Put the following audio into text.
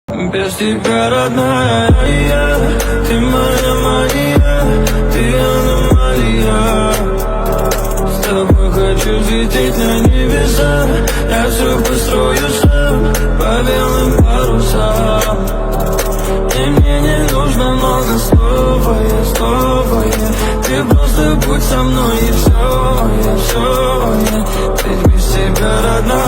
Без тебя, родная, ты моя Мария, ты аномалия. С тобой хочу взлететь на небеса, я все построю сам по белым парусам. И мне не нужно много слов, ты просто будь со мной и все, ты без тебя, родная.